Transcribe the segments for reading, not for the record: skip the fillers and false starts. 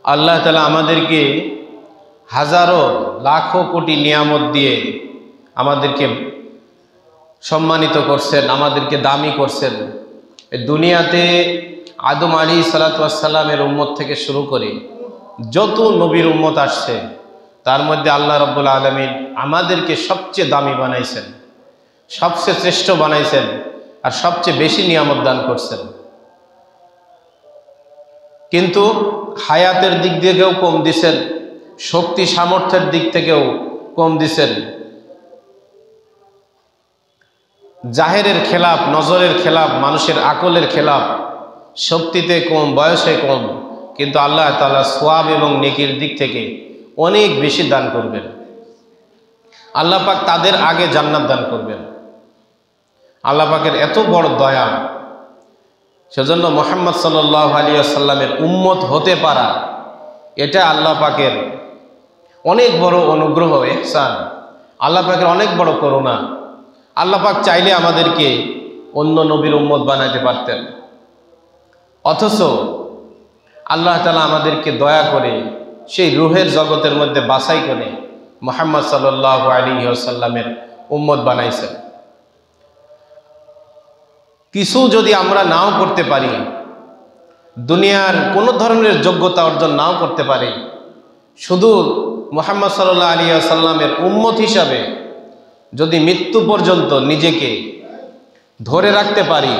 আল্লাহ তাআলা আমাদেরকে হাজারো লাখো কোটি নিয়ামত দিয়ে আমাদেরকে সম্মানিত করছেন, আমাদেরকে দামি করছেন। দুনিয়াতে আদম আলাইহিস সালামের উম্মত থেকে শুরু করে যত নবীর উম্মত আসছে তার মধ্যে আল্লাহ রাব্বুল আলামিন আমাদেরকে সবচেয়ে দামি বানাইছেন, সবচেয়ে শ্রেষ্ঠ বানাইছেন আর সবচেয়ে বেশি নিয়ামত দান করছেন। কিন্তু হায়াতের দিক থেকেও কম দিছেন, শক্তি সামর্থ্যের দিক থেকেও কম দিছেন। জাহেরের খেলাফ, নজরের খেলাফ, মানুষের আকলের খেলাফ, শক্তিতে কম, বয়সে কম, কিন্তু আল্লাহ তাআলা সওয়াব এবং নেকির দিক থেকে অনেক বেশি দান করবেন। আল্লাহ পাক তাদের আগে জান্নাত দান করবেন। আল্লাহ পাকের এত বড় দয়া, সেজন্য মুহাম্মদ সাল্লাল্লাহু আলাইহি ওয়াসাল্লামের উম্মত হতে পারা এটা আল্লাহ পাকের অনেক বড় অনুগ্রহ, ইহসান, আল্লাহ পাকের অনেক বড় করুণা। আল্লাহ পাক চাইলে আমাদেরকে অন্য নবীর উম্মত বানাইতে পারতেন, অথচ আল্লাহ তাআলা আমাদেরকে দয়া করে সেই রূহের জগতের মধ্যে বাছাই করে মুহাম্মদ সাল্লাল্লাহু আলাইহি ওয়াসাল্লামের উম্মত বানাইছেন। কিছু যদি আমরা নাও করতে পারি, দুনিয়ার কোনো ধরনের যোগ্যতা অর্জন নাও করতে পারি, শুধু মুহাম্মদ সাল্লাল্লাহু আলাইহি ওয়াসাল্লামের উম্মত হিসাবে যদি মৃত্যু পর্যন্ত নিজেকে ধরে রাখতে পারি,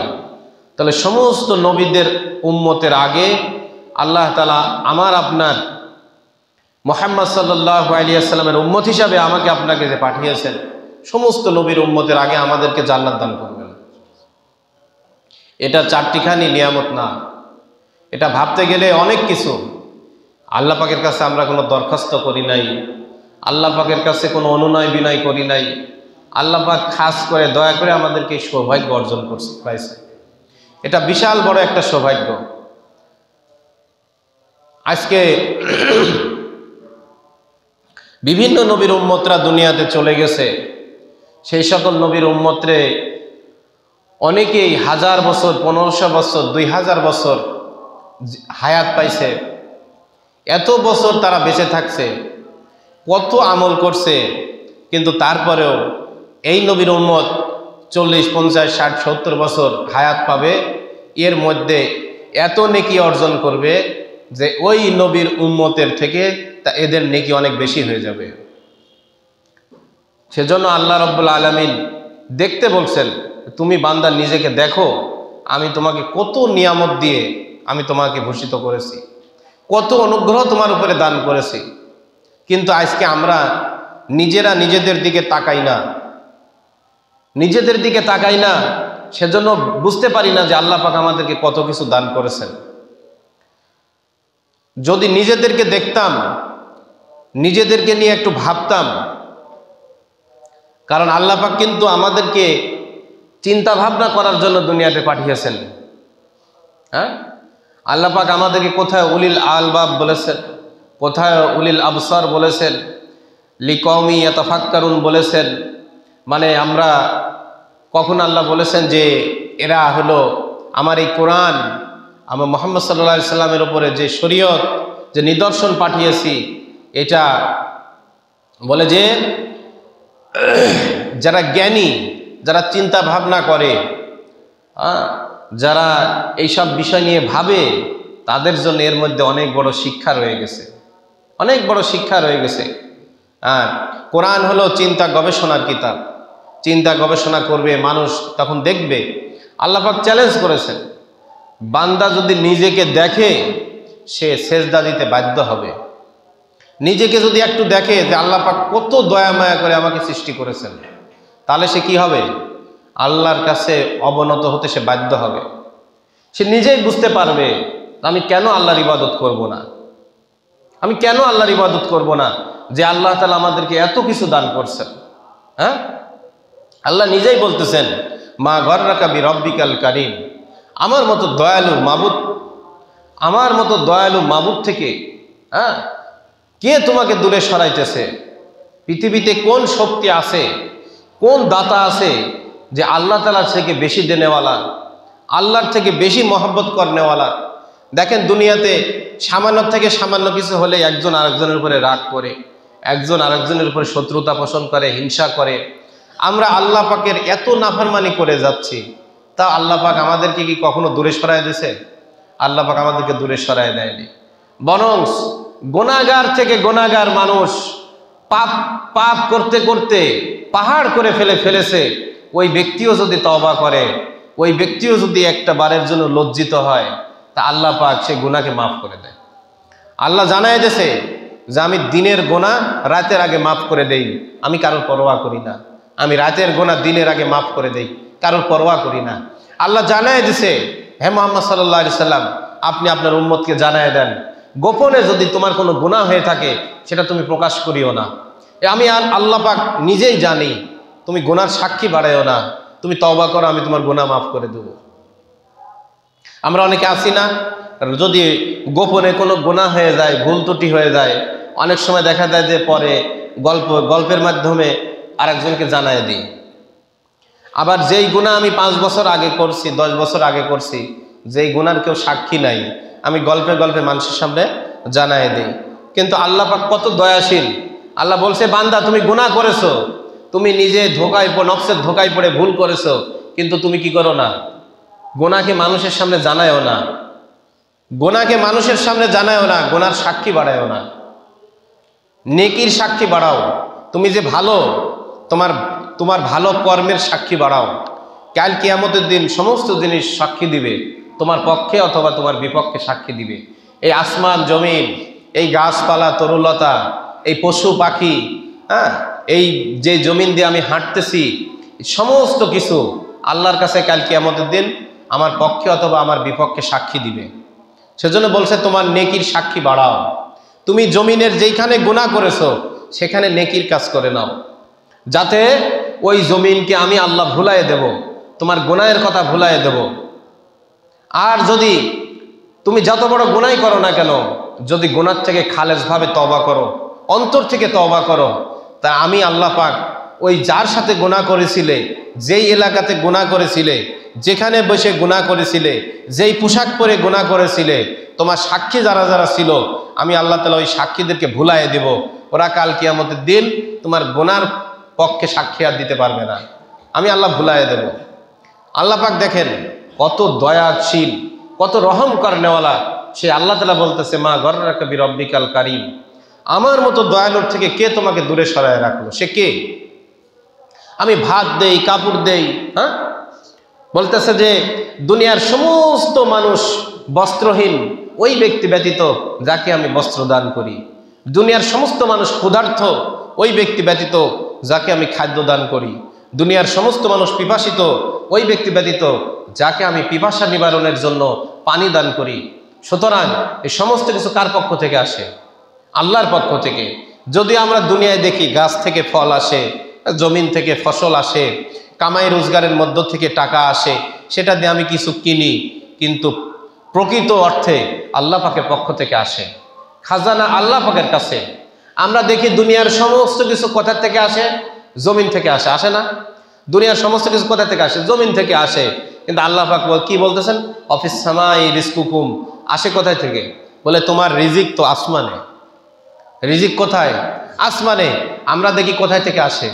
তাহলে সমস্ত নবীদের উম্মতের আগে আল্লাহ তাআলা আমার আপনার মুহাম্মদ সাল্লাল্লাহু আলাইহি ওয়াসাল্লামের উম্মত হিসাবে আমাকে আপনাকে যে পাঠিয়েছেন, সমস্ত নবীর উম্মতের আগে আমাদেরকে জান্নাত দান করবেন। এটা চারটিখানি নিয়ামত না, এটা ভাবতে গেলে অনেক কিছু। আল্লাহ পাকের কাছে আমরা কোনো দরখাস্ত করি নাই, আল্লাহ পাকের কাছে কোনো অনুনয় বিনয় করি নাই। আল্লাহ পাক খাস করে দয়া করে আমাদেরকে সৌভাগ্য অর্জন পাইছে। এটা বিশাল বড় একটা সৌভাগ্য। আজকে বিভিন্ন নবীর উম্মতরা দুনিয়াতে চলে গেছে, সেই সকল নবীর উম্মতরে অনেকেই 1000 বছর, 1500 বছর, 2000 বছর হায়াত পাইছে। এত বছর তারা বেঁচে থাকছে, কত আমল করছে, কিন্তু তারপরেও এই নবীর উম্মত 40, 50, 60, 70 বছর হায়াত পাবে, এর মধ্যে এত নেকি অর্জন করবে যে ওই নবীর উম্মতের থেকে এদের নেকি অনেক বেশি হয়ে যাবে। সেজন্য আল্লাহ রাব্বুল আলামিন দেখতে বলছেন, তুমি বান্দা নিজেকে দেখো, আমি তোমাকে কত নিয়ামত দিয়ে আমি তোমাকে ভূষিত করেছি, কত অনুগ্রহ তোমার উপরে দান করেছি। কিন্তু আজকে আমরা নিজেরা নিজেদের দিকে তাকাই না, নিজেদের দিকে তাকাই না, সেজন্য বুঝতে পারি না যে আল্লাহ পাক আমাদেরকে কত কিছু দান করেছেন। যদি নিজেদেরকে দেখতাম, নিজেদেরকে নিয়ে একটু ভাবতাম, কারণ আল্লাহ পাক কিন্তু আমাদেরকে চিন্তা ভাবনা করার জন্য দুনিয়াতে পাঠিয়েছেন। হ্যাঁ, আল্লাহ পাক আমাদেরকে কোথায় উলিল আলবাব বলেছেন, কোথায় উলিল আবসার বলেছেন, লিকওমি ইয়াতাফাক্কারুন বলেছেন। মানে আমরা কখন আল্লাহ বলেছেন যে এরা হলো আমার এই কোরআন, আমার মুহাম্মদ সাল্লাল্লাহু আলাইহি সাল্লামের উপরে যে শরীয়ত, যে নিদর্শন পাঠিয়েছি, এটা বলে যে যারা জ্ঞানী, যারা চিন্তা ভাবনা করে, যারা এইসব বিষয় নিয়ে ভাবে, তাদের জন্য এর মধ্যে অনেক বড় শিক্ষা রয়ে গেছে, অনেক বড় শিক্ষা রয়ে গেছে। কোরআন হলো চিন্তা গবেষণার কিতাব। চিন্তা গবেষণা করবে মানুষ, তখন দেখবে। আল্লাহ পাক চ্যালেঞ্জ করেছেন, বান্দা যদি নিজেকে দেখে সে সেজদা দিতে বাধ্য হবে। নিজেকে যদি একটু দেখে যে আল্লাহ পাক কত দয়া মায়া করে আমাকে সৃষ্টি করেছেন, তাহলে সে কি হবে? আল্লাহর কাছে অবনত হতে সে বাধ্য হবে। সে নিজেই বুঝতে পারবে আমি কেন আল্লাহর ইবাদত করব না, আমি কেন আল্লাহর ইবাদত করব না, যে আল্লাহ তাআলা আমাদেরকে এত কিছু দান করছেন। হ্যাঁ, আল্লাহ নিজেই বলতেছেন, মা গররাকা বিরব্বিকাল কারীম, আমার মতো দয়ালু মাবুদ, আমার মতো দয়ালু মাবুদ থেকে কে তোমাকে দূরে সরাইতেছে? পৃথিবীতে কোন শক্তি আছে, কোন দাতা আছে যে আল্লাহ তাআলার থেকে বেশি দেনেওয়ালা, আল্লাহর থেকে বেশি মহব্বত করনেওয়ালা, দেখেন দুনিয়াতে সামান্য থেকে সামান্য কিছু হলে একজন আরেকজনের উপরে রাগ করে, একজন আরেকজনের উপরে শত্রুতা পোষণ করে, হিংসা করে। আমরা আল্লাহ পাকের এত নাফরমানি করে যাচ্ছি, তা আল্লাহ পাক আমাদেরকে কি কখনো দূরে সরায় দিয়েছে? আল্লাহ পাক আমাদেরকে দূরে সরায় দেয়নি। বরং গুনাহগার থেকে গুনাহগার মানুষ পাপ পাপ করতে করতে পাহাড় করে ফেলেছে। ওই ব্যক্তিও যদি তওবা করে, ওই ব্যক্তিও যদি একটা বারের জন্য লজ্জিত হয়, তা আল্লাহ পাক সে গুনাহকে মাফ করে দেয়। আল্লাহ জানায় দিয়েছে যে আমি দিনের গুনাহ রাতের আগে মাফ করে দেই, আমি কারোর পরোয়া করি না। আমি রাতের গুনাহ দিনের আগে মাফ করে দেই, কারোর পরোয়া করি না। আল্লাহ জানায় দিয়েছে, হে মুহাম্মদ সাল্লাল্লাহু আলাইহি সাল্লাম, আপনি আপনার উম্মতকে জানায় দেন, গোপনে যদি তোমার কোনো গুনাহ হয়ে থাকে সেটা তুমি প্রকাশ করিও না। আমি আল্লাহ পাক নিজেই জানি, তুমি গুনার সাক্ষী বাড়াইও না, তুমি তওবা করো, আমি তোমার গুনাহ মাফ করে দেব। আমরা অনেকে আছি না, যদি গোপনে কোনো গুনাহ হয়ে যায়, ভুল ত্রুটি হয়ে যায়, অনেক সময় দেখা যায় যে পরে গল্পের মাধ্যমে আরেকজনকে জানায় দিই। আবার যেই গুনাহ আমি 5 বছর আগে করছি, 10 বছর আগে করছি, যেই গুনার কেউ সাক্ষী নাই, আমি গল্পে গল্পে মানুষের সামনে জানায় দিই। কিন্তু আল্লাহ পাক কত দয়াশীল। আল্লাহ বলছে, বান্দা তুমি গুনাহ করেছো, তুমি নিজে নফসের ধোকায় পড়ে ভুল করেছো, কিন্তু তুমি কি করো না, গুনাহকে মানুষের সামনে জানায়ও না, গুনাহকে মানুষের সামনে জানায়ও না, গুনার সাক্ষী বাড়ায়ও না, নেকির সাক্ষী বাড়াও। তুমি যে ভালো, তোমার ভালো কর্মের সাক্ষী বাড়াও। কাল কিয়ামতের দিন সমস্ত জিনিস সাক্ষী দিবে, তোমার পক্ষে অথবা তোমার বিপক্ষে সাক্ষী দিবে। এই আসমান জমিন, এই গাছপালা তরুলতা, এই পশু পাখি, হ্যাঁ, এই যে জমিন দিয়ে আমি হাঁটতেছি, সমস্ত কিছু আল্লাহর কাছে কাল কিয়ামতের দিন আমার পক্ষে অথবা আমার বিপক্ষে সাক্ষী দিবে। সেজন্য বলছে, তোমার নেকির সাক্ষী বাড়াও। তুমি জমিনের যেইখানে গুনাহ করেছো সেখানে নেকির কাজ করে নাও, যাতে ওই জমিনকে আমি আল্লাহ ভুলাইয়ে দেব, তোমার গুনাহের কথা ভুলাইয়ে দেব। আর যদি তুমি যত বড় গুনাহই করো না কেন, যদি গুনাহ থেকে খালেসভাবে তওবা করো, অন্তর থেকে তওবা করো, তা আমি আল্লাহ পাক ওই যার সাথে গুনাহ করেছিলে, যেই এলাকাতে গুনাহ করেছিলে, যেখানে বসে গুনাহ করেছিলে, যেই পোশাক পরে গুনাহ করেছিলে, তোমার সাক্ষী যারা যারা ছিল, আমি আল্লাহ তাআলা ওই সাক্ষীদেরকে ভুলাইয়ে দেব। ওরা কাল কিয়ামতের দিন তোমার গুনার পক্ষে সাক্ষী আর দিতে পারবে না, আমি আল্লাহ ভুলাইয়ে দেব। আল্লাহ পাক দেখেন কত দয়াশীল, কত রহম করনেওয়ালা। সে আল্লাহ তাআলা বলতেছে, মা গররাকা বিরব্বিকাল কারীম, আমার মতো দয়ালুর থেকে কে তোমাকে দূরে সরায় রাখলো? সে কে? আমি ভাত দেই, কাপড় দেই, হ্যাঁ, বলতেছে যে দুনিয়ার সমস্ত মানুষ বস্ত্রহীন, ওই ব্যক্তি ব্যতীত যাকে আমি বস্ত্র দান করি। দুনিয়ার সমস্ত মানুষ ক্ষুধার্ত, ওই ব্যক্তি ব্যতীত যাকে আমি খাদ্য দান করি। দুনিয়ার সমস্ত মানুষ পিপাসিত, ওই ব্যক্তি ব্যতীত যাকে আমি পিপাসা নিবারণের জন্য পানি দান করি। সুতরাং এই সমস্ত কিছু কার পক্ষ থেকে আসে? আল্লাহর পক্ষ থেকে। যদি আমরা দুনিয়ায় দেখি গাছ থেকে ফল আসে, জমিন থেকে ফসল আসে, কামাই রোজগারের মধ্য থেকে টাকা আসে, সেটা দিয়ে আমি কিছু কিনি, কিন্তু প্রকৃত অর্থে আল্লাহ পাকের পক্ষ থেকে আসে, খাজানা আল্লাহ পাকের কাছে। আমরা দেখি দুনিয়ার সমস্ত কিছু কোথা থেকে আসে? জমিন থেকে আসে, আসে না? দুনিয়ার সমস্ত কিছু কোথা থেকে আসে? জমিন থেকে আসে। কিন্তু আল্লাহ পাক কি বলতেছেন? অফিস সামাই রিজকুকুম, আসে কোথায় থেকে? বলে তোমার রিজিক তো আসমানে। রিজিক কোথায়? আসমানে। আমরা দেখি কোথায় থেকে আসে?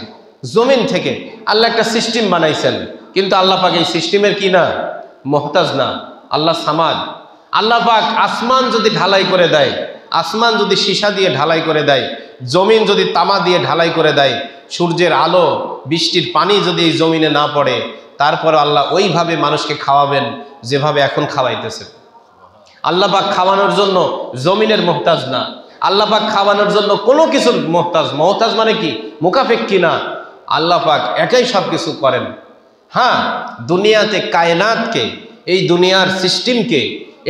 জমিন থেকে। আল্লাহ একটা সিস্টেম বানাইছেন, কিন্তু আল্লাহ পাক এই সিস্টেমের কি না? মুহতাজ না। আল্লাহ সামাদ। আল্লাহ পাক আসমান যদি ঢালাই করে দেয়, আসমান যদি সীসা দিয়ে ঢালাই করে দেয়, জমিন যদি তামা দিয়ে ঢালাই করে দেয়, সূর্যের আলো বৃষ্টির পানি যদি এই জমিনে না পড়ে, তারপরে আল্লাহ ওইভাবে মানুষকে খাওয়াবেন যেভাবে এখন খাওয়াইতেছে। আল্লাহ পাক খাওয়ানোর জন্য জমিনের মুহতাজ না। আল্লাহ পাক খাওয়ানোর জন্য কোনো কিছুর মুহতাজ। মুহতাজ মানে কি? মুকাফেক্কি না। আল্লাহ পাক একাই সব কিছু করেন। হ্যাঁ, দুনিয়াতে কায়নাতকে, এই দুনিয়ার সিস্টেমকে,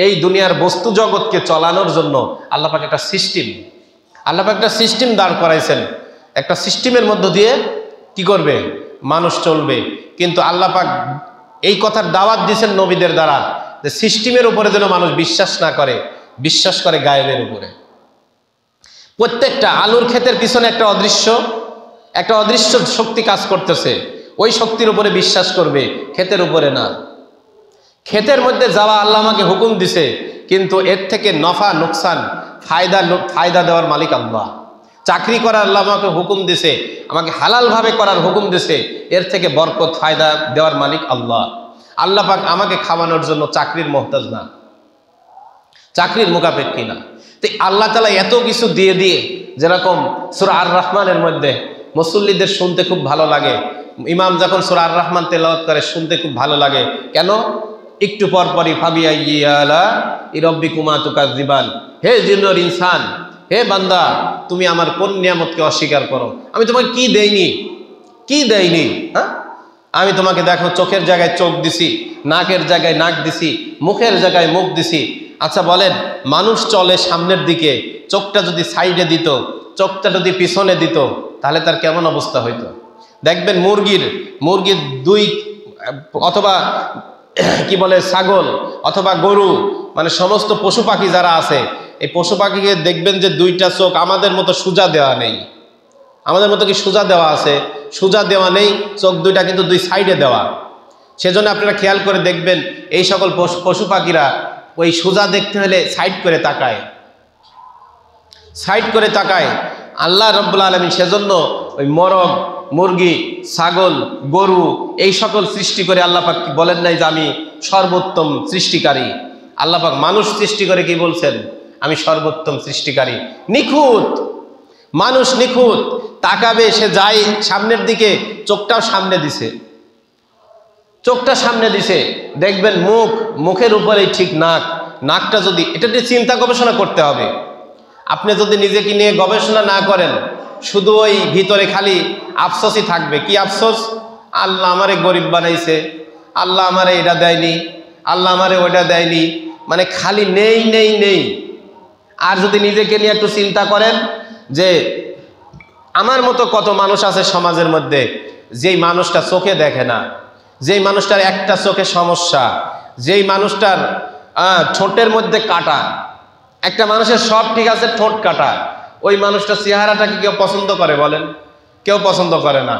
এই দুনিয়ার বস্তু জগৎকে চালানোর জন্য আল্লাহ পাক একটা সিস্টেম, আল্লাহ পাক একটা সিস্টেম দাঁড় করাইছেন। একটা সিস্টেমের মধ্য দিয়ে কি করবে? মানুষ চলবে। কিন্তু আল্লাহ পাক এই কথার দাওয়াত দিয়েছেন নবীদের দ্বারা, যে সিস্টেমের উপরে যেন মানুষ বিশ্বাস না করে, বিশ্বাস করে গায়েবের উপরে। প্রত্যেকটা আলুর ক্ষেতের পিছনে একটা অদৃশ্য শক্তি কাজ করতেছে, ওই শক্তির উপরে বিশ্বাস করবে, ক্ষেতের উপরে না। ক্ষেতের মধ্যে যাওয়া আল্লাহ আমাকে হুকুম দিছে, কিন্তু এর থেকে নফা নোকসান ফায়দা দেওয়ার মালিক আল্লাহ। চাকরি করার আল্লাহ আমাকে হুকুম দিছে, আমাকে হালালভাবে করার হুকুম দিছে, এর থেকে বরকত ফায়দা দেওয়ার মালিক আল্লাহ। আল্লাহ পাক আমাকে খাওয়ানোর জন্য চাকরির মোহতাজ না, চাকরির মুখাপেক্ষী না। তো আল্লাহ তাআলা এত কিছু দিয়ে দিয়ে, যেরকম সূরা আর রহমানের মধ্যে মুসল্লিদের শুনতে খুব ভালো লাগে, ইমাম যখন সূরা আর রহমান তেলাওয়াত করে শুনতে খুব ভালো লাগে। কেন? একটু পর পরই ফাবিআইয়ি আলা রাব্বিকুমা তুকাযযিবান, হে জিন্নর ইনসান, হে বান্দা, তুমি আমার কোন নিয়ামতকে অস্বীকার করো? আমি তোমাকে কি দেইনি, কি দেইনি? হ্যাঁ, আমি তোমাকে দেখো চোখের জায়গায় চোখ দিছি, নাকের জায়গায় নাক দিছি, মুখের জায়গায় মুখ দিছি। আচ্ছা বলেন, মানুষ চলে সামনের দিকে, চোখটা যদি সাইডে দিত, চোখটা যদি পিছনে দিত, তাহলে তার কেমন অবস্থা হইতো? দেখবেন মুরগির দুই অথবা কি বলে ছাগল অথবা গরু, মানে সমস্ত পশু পাখি যারা আছে, এই পশু পাখিকে দেখবেন যে দুইটা চোখ আমাদের মতো সোজা দেওয়া নেই। আমাদের মতো কি সোজা দেওয়া আছে? সোজা দেওয়া নেই, চোখ দুইটা কিন্তু দুই সাইডে দেওয়া। সেজন্য আপনারা খেয়াল করে দেখবেন এই সকল পশু পাখিরা ওই সোজা দেখতে হলে সাইড করে তাকায়, সাইড করে তাকায়। আল্লাহ রাব্বুল আলামিন সেজন্য ওই মরগ, মুরগি, ছাগল, গরু এই সকল সৃষ্টি করে আল্লাহ পাক বলেন নাই যে আমি সর্বোত্তম সৃষ্টিকারী? আল্লাহ পাক মানুষ সৃষ্টি করে কি বলছেন? আমি সর্বোত্তম সৃষ্টিকারী। নিখুঁত মানুষ, নিখুঁত। তাকাবে, সে যায় সামনের দিকে, চোখটাও সামনে দিছে, চোখটা সামনে দিছে। দেখবেন মুখের উপরে ঠিক নাক, নাকটা যদি, এটা নিয়ে চিন্তা গবেষণা করতে হবে। আপনি যদি নিজেকে নিয়ে গবেষণা না করেন, শুধু ওই ভিতরে খালি আফসোসই থাকবে। কি আফসোস? আল্লাহ আমারে গরিব বানাইছে, আল্লাহ আমারে এটা দেয়নি, আল্লাহ আমারে ওইটা দেয়নি, মানে খালি নেই নেই নেই। আর যদি নিজেকে নিয়ে একটু চিন্তা করেন যে আমার মতো কত মানুষ আছে সমাজের মধ্যে, যেই মানুষটা চোখে দেখে না, যেই মানুষটার একটা চোখে সমস্যা, যেই মানুষটার ঠোঁটের মধ্যে কাটা, একটা মানুষের সব ঠিক আছে, ঠোঁট কাটা, ওই মানুষটার চেহারাটাকে কেউ পছন্দ করে বলেন? কেউ পছন্দ করে না।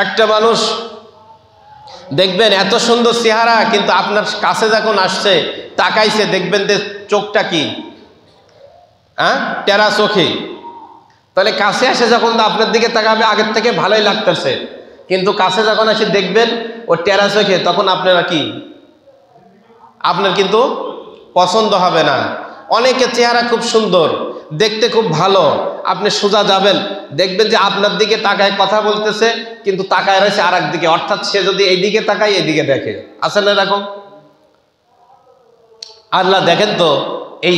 একটা মানুষ দেখবেন এত সুন্দর চেহারা, কিন্তু আপনার কাছে যখন আসছে, তাকাইছে, দেখবেন যে চোখটা কি টেরা চোখে। তাহলে কাছে আসে যখন আপনার দিকে তাকাবে, আগের থেকে ভালোই লাগতেছে, কিন্তু কাছে যখন এসে দেখবেন ও টেরা চোখে, তখন আপনারা কি, আপনার কিন্তু পছন্দ হবে না। অনেকের চেহারা খুব সুন্দর, দেখতে খুব ভালো, আপনি সোজা যাবেন, দেখবেন যে আপনার দিকে তাকায় কথা বলতেছে, কিন্তু তাকায় রয়েছে আর একদিকে, অর্থাৎ সে যদি এইদিকে তাকায় এদিকে দেখে। আছে না এরকম? আল্লাহ দেখেন তো, এই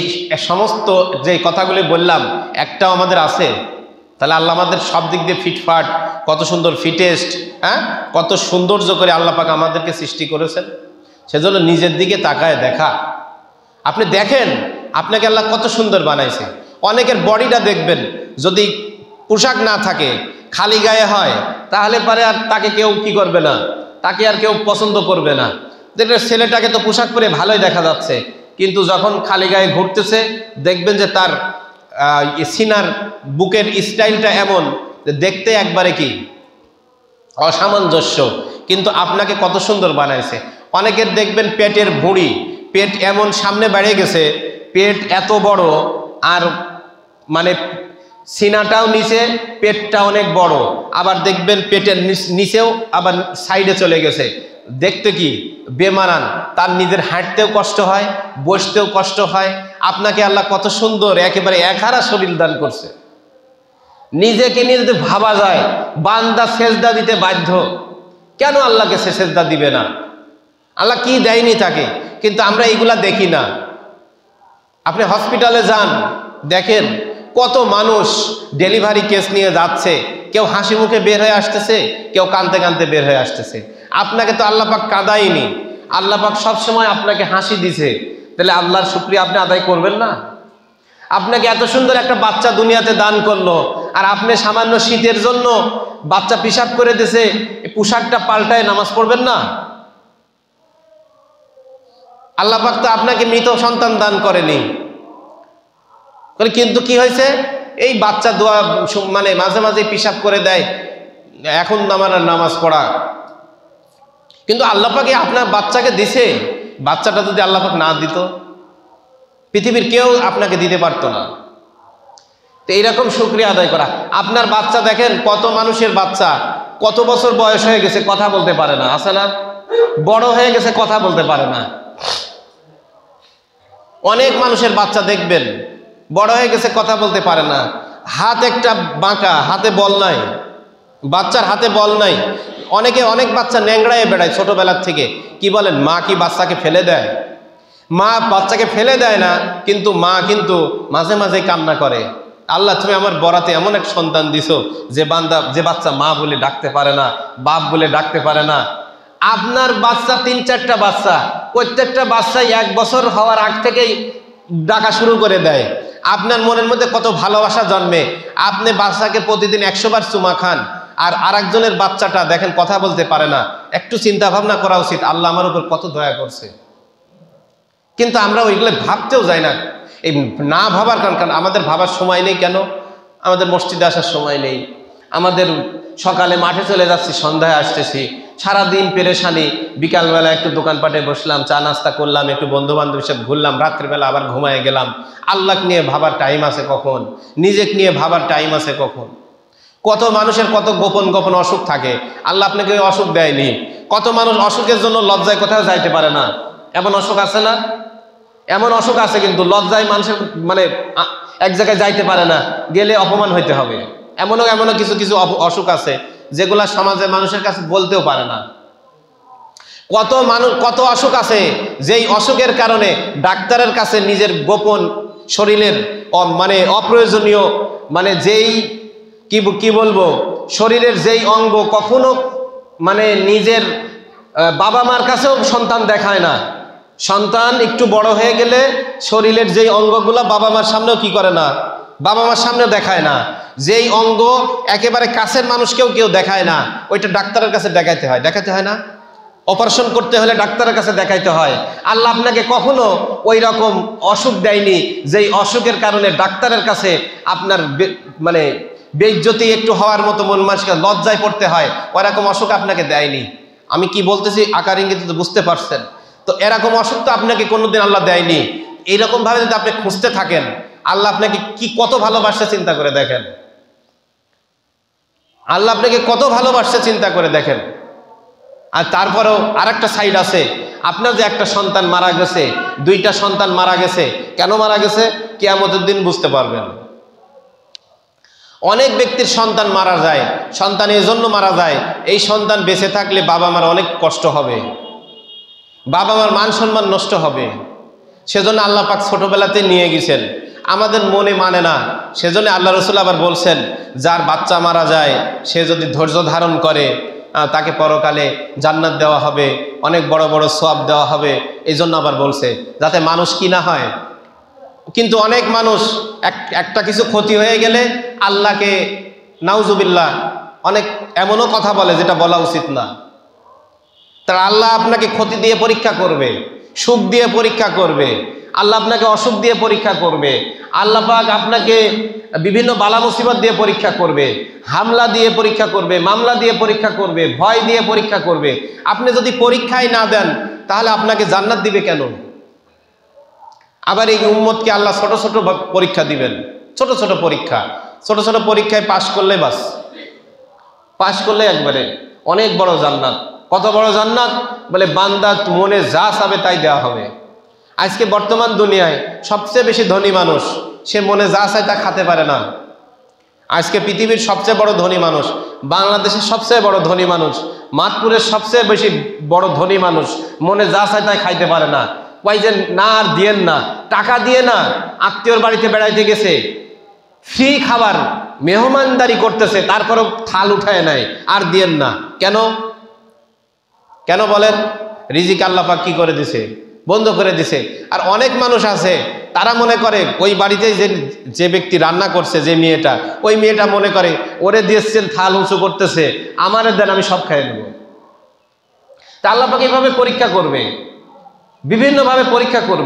সমস্ত যে কথাগুলি বললাম একটাও আমাদের আছে? তাহলে আল্লাহ আমাদের সব দিক দিয়ে ফিটফাট, কত সুন্দর ফিটেস্ট, কত সৌন্দর্য করে আল্লাহ পাক আমাদেরকে সৃষ্টি করেছেন। সেজন্য নিজের দিকে তাকায় দেখা। আপনি দেখেন আপনাকে আল্লাহ কত সুন্দর বানাইছে। অনেকের বডিটা দেখবেন, যদি পোশাক না থাকে, খালি গায়ে হয়, তাহলে পরে আর তাকে কেউ কি করবে না, তাকে আর কেউ পছন্দ করবে না। দেখবেন ছেলেটাকে তো পোশাক পরে ভালোই দেখা যাচ্ছে, কিন্তু যখন খালি গায়ে ঘুরতেছে, দেখবেন যে তার সিনার বুকের স্টাইলটা এমন যে দেখতে একবারে কি অসামঞ্জস্য, কিন্তু আপনাকে কত সুন্দর বানাইছে। অনেকের দেখবেন পেটের ভুঁড়ি, পেট এমন সামনে বেড়ে গেছে, পেট এত বড়, আর মানে সিনাটাও নিচে, পেটটা অনেক বড়, আবার দেখবেন পেটের নিচেও আবার সাইডে চলে গেছে, দেখতে কি বেমানান। তার নিজের হাঁটতেও কষ্ট হয়, বসতেও কষ্ট হয়। আপনাকে আল্লাহ কত সুন্দর একেবারে একহারা শরীর দান করছে। নিজেকে নিয়ে যদি ভাবা যায়, বান্দা সেজদা দিতে বাধ্য, কেন আল্লাহকে সে সেজদা দিবে না? আল্লাহ কি দেয়নি তাকে? কিন্তু আমরা এইগুলা দেখি না। আপনি হসপিটালে যান, দেখেন কত মানুষ ডেলিভারি কেস নিয়ে যাচ্ছে, কেউ হাসি মুখে বের হয়ে আসতেছে, কেউ কাঁদতে কাঁদতে বের হয়ে আসতেছে। আপনাকে তো আল্লাহ পাক কাঁদায়নি, আল্লাহ পাক সবসময় আপনাকে হাসি দিছে। তাহলে আল্লাহর শুকরিয়া আপনি আদায় করবেন না? আপনাকে এত সুন্দর একটা বাচ্চা দুনিয়াতে দান করলো, আর আপনি সামান্য শীতের জন্য বাচ্চা পিশাব করে দিছে, পোশাকটা পাল্টায় নামাজ পড়বেন না? আল্লাহ পাক তো আপনাকে মৃত সন্তান দান করেনি, কিন্তু কি হয়েছে, এই বাচ্চা দোয়া মানে মাঝে মাঝে পিশাব করে দেয়, এখন আমার নামাজ পড়া। কিন্তু আল্লাহ পাক আপনার বাচ্চাকে দিছে, বাচ্চাটা যদি আল্লাহ পাক না দিত, পৃথিবীর কেউ আপনাকে দিতে পারতো না। তো এইরকম শুকরিয়া আদায় করা। আপনার বাচ্চা দেখেন, কত মানুষের বাচ্চা কত বছর বয়স হয়ে গেছে কথা বলতে পারে না, আছে না? বড় হয়ে গেছে কথা বলতে পারে না। অনেক মানুষের বাচ্চা দেখবেন বড় হয়ে গেছে কথা বলতে পারে না, হাত একটা বাঁকা, হাতে বল নাই, বাচ্চার হাতে বল নাই। অনেক বাচ্চা ন্যাংড়ায় বেড়ায় ছোটবেলার থেকে। কি বলেন, মা কি বাচ্চাকে ফেলে দেয়? মা বাচ্চাকে ফেলে দেয় না, কিন্তু মা কিন্তু মাঝে মাঝে কান্না করে, আল্লাহ তুমি আমার বরাতে এমন এক সন্তান দিছো যে বাচ্চা মা বলে ডাকতে পারে না, বাপ বলে ডাকতে পারে না। আপনার বাচ্চা 3-4টা বাচ্চা, প্রত্যেকটা বাচ্চাই 1 বছর হওয়ার আগ থেকেই ডাকা শুরু করে দেয়। আপনার মনের মধ্যে কত ভালোবাসা জন্মে। আপনি বাচ্চাকে প্রতিদিন 100 বার চুমা খান, আর আরেকজনের বাচ্চাটা দেখেন কথা বলতে পারে না। একটু চিন্তা ভাবনা করা উচিত, আল্লাহ আমার উপর কত দয়া করছে। কিন্তু আমরা ওইগুলো ভাবতেও যাই না। এই না ভাবার কারণ আমাদের ভাবার সময় নেই। কেন? আমাদের মসজিদে আসার সময় নেই, আমাদের সকালে মাঠে চলে যাচ্ছি, সন্ধ্যায় আসতেছি, সারাদিন পেরেশানি। বিকালবেলা একটু দোকানপাটে বসলাম, চা নাস্তা করলাম, একটু বন্ধু বান্ধবের সাথে ঘুরলাম, রাত্রিবেলা আবার ঘুমায় গেলাম। আল্লাহ নিয়ে ভাবার টাইম আছে কখন? নিজেকে নিয়ে ভাবার টাইম আছে কখন? কত মানুষের কত গোপন গোপন অসুখ থাকে, আল্লাহ আপনাকে ওই অসুখ দেয়নি। কত মানুষ অসুখের জন্য লজ্জায় কোথাও যাইতে পারে না, এমন অসুখ আছে না? এমন অসুখ আছে, কিন্তু লজ্জায় মানুষের মানে এক জায়গায় যাইতে পারে না, গেলে অপমান হইতে হবে। এমনও কিছু কিছু অসুখ আছে যেগুলা সমাজে মানুষের কাছে বলতেও পারে না। কত অসুখ আছে যেই অসুখের কারণে ডাক্তারের কাছে নিজের গোপন শরীরের মানে অপ্রয়োজনীয় মানে যেই কি বলবো শরীরের যেই অঙ্গ কখনো মানে নিজের বাবা মার কাছেও সন্তান দেখায় না। সন্তান একটু বড় হয়ে গেলে শরীরের যেই অঙ্গগুলা বাবা মার সামনেও কি করে না, বাবা মার সামনেও দেখায় না। যেই অঙ্গ একেবারে কাছের মানুষকেও কেউ দেখায় না, ওইটা ডাক্তারের কাছে দেখাতে হয় না? অপারেশন করতে হলে ডাক্তারের কাছে দেখাইতে হয়। আল্লাহ আপনাকে কখনো ওই রকম অসুখ দেয়নি যেই অসুখের কারণে ডাক্তারের কাছে আপনার মানে বেইজ্জতি একটু হওয়ার মতো মন মানুষকে লজ্জায় পড়তে হয়, ওরকম অসুখ আপনাকে দেয়নি। আমি কি বলতেছি আকার ইঙ্গিতে বুঝতে পারছেন? তো এরকম অসুখ তো আপনাকে কোনোদিন আল্লাহ দেয়নি। এইরকম ভাবে যদি আপনি খুঁজতে থাকেন, আল্লাহ আপনাকে কি কত ভালোবাসছে চিন্তা করে দেখেন। আল্লাহ আপনাকে কত ভালোবাসছে চিন্তা করে দেখেন। আর তারপরেও আরেকটা সাইড আছে, আপনার যে একটা সন্তান মারা গেছে, 2টা সন্তান মারা গেছে, কেন মারা গেছে কিয়ামতের দিন বুঝতে পারবেন। অনেক ব্যক্তির সন্তান মারা যায়, সন্তান এই জন্য মারা যায়, এই সন্তান বেঁচে থাকলে বাবা মার অনেক কষ্ট হবে, বাবা মার মান সম্মান নষ্ট হবে। সেজন্য আল্লাহ পাক ছোটবেলাতে নিয়ে গেছেন। আমাদের মনে মানে না, সেজন্য আল্লাহ রসুল আবার বলছেন, যার বাচ্চা মারা যায় সে যদি ধৈর্য ধারণ করে তাকে পরকালে জান্নাত দেওয়া হবে, অনেক বড় বড় সওয়াব দেওয়া হবে। এই জন্য আবার বলছে যাতে মানুষ কি না হয়। কিন্তু অনেক মানুষ একটা কিছু ক্ষতি হয়ে গেলে আল্লাহকে নাউজুবিল্লাহ অনেক এমনও কথা বলে যেটা বলা উচিত না। তার আল্লাহ আপনাকে ক্ষতি দিয়ে পরীক্ষা করবে, সুখ দিয়ে পরীক্ষা করবে, আল্লাহ আপনাকে অসুখ দিয়ে পরীক্ষা করবে, আল্লাহ পাক আপনাকে বিভিন্ন বালা মুসিবত দিয়ে পরীক্ষা করবে, হামলা দিয়ে পরীক্ষা করবে, মামলা দিয়ে পরীক্ষা করবে, ভয় দিয়ে পরীক্ষা করবে। আপনি যদি পরীক্ষায় না দেন তাহলে আপনাকে জান্নাত দিবে কেন? আবার এই উম্মতকে আল্লাহ ছোট ছোট পরীক্ষা দিবেন, ছোট ছোট পরীক্ষা। ছোট ছোট পরীক্ষায় পাশ করলে বাস, পাশ করলে একবারে অনেক বড় জান্নাত। কত বড় জান্নাত? বলে বান্দা মনে যা চাবে তাই দেওয়া হবে। আজকে বর্তমান দুনিয়ায় সবচেয়ে বেশি ধনী মানুষ, সে মনে যা চায় তা খেতে পারে না। আজকে পৃথিবীর সবচেয়ে বড় ধনী মানুষ, বাংলাদেশের সবচেয়ে বড় ধনী মানুষ, মাতপুরের সবচেয়ে বেশি বড় ধনী মানুষ, মনে যা চায় তাই খাইতে পারে না। কয় যে না আর দিয়েন না, টাকা দিয়ে না, আত্মীয়র বাড়িতে বেড়াইতে গেছে, ফ্রি খাবার মেহমানদারি করতেছে, তারপরও থাল উঠায় নেয়, আর দিয়েন না। কেন কেন বলেন? রিজিক আল্লাহ পাক কি করে দিছে? বন্ধ করে দিছে। আর অনেক মানুষ আছে তারা মনে করে ওই বাড়িতে যে ব্যক্তি রান্না করছে, যে মেয়েটা, ওই মেয়েটা মনে করে ওরে দিয়েছেন থাল উঁচু করতেছে, আমারে দেন আমি সব খাইয়ে নেব। তা আল্লাহ পাক এইভাবে পরীক্ষা করবে, বিভিন্নভাবে পরীক্ষা করবে।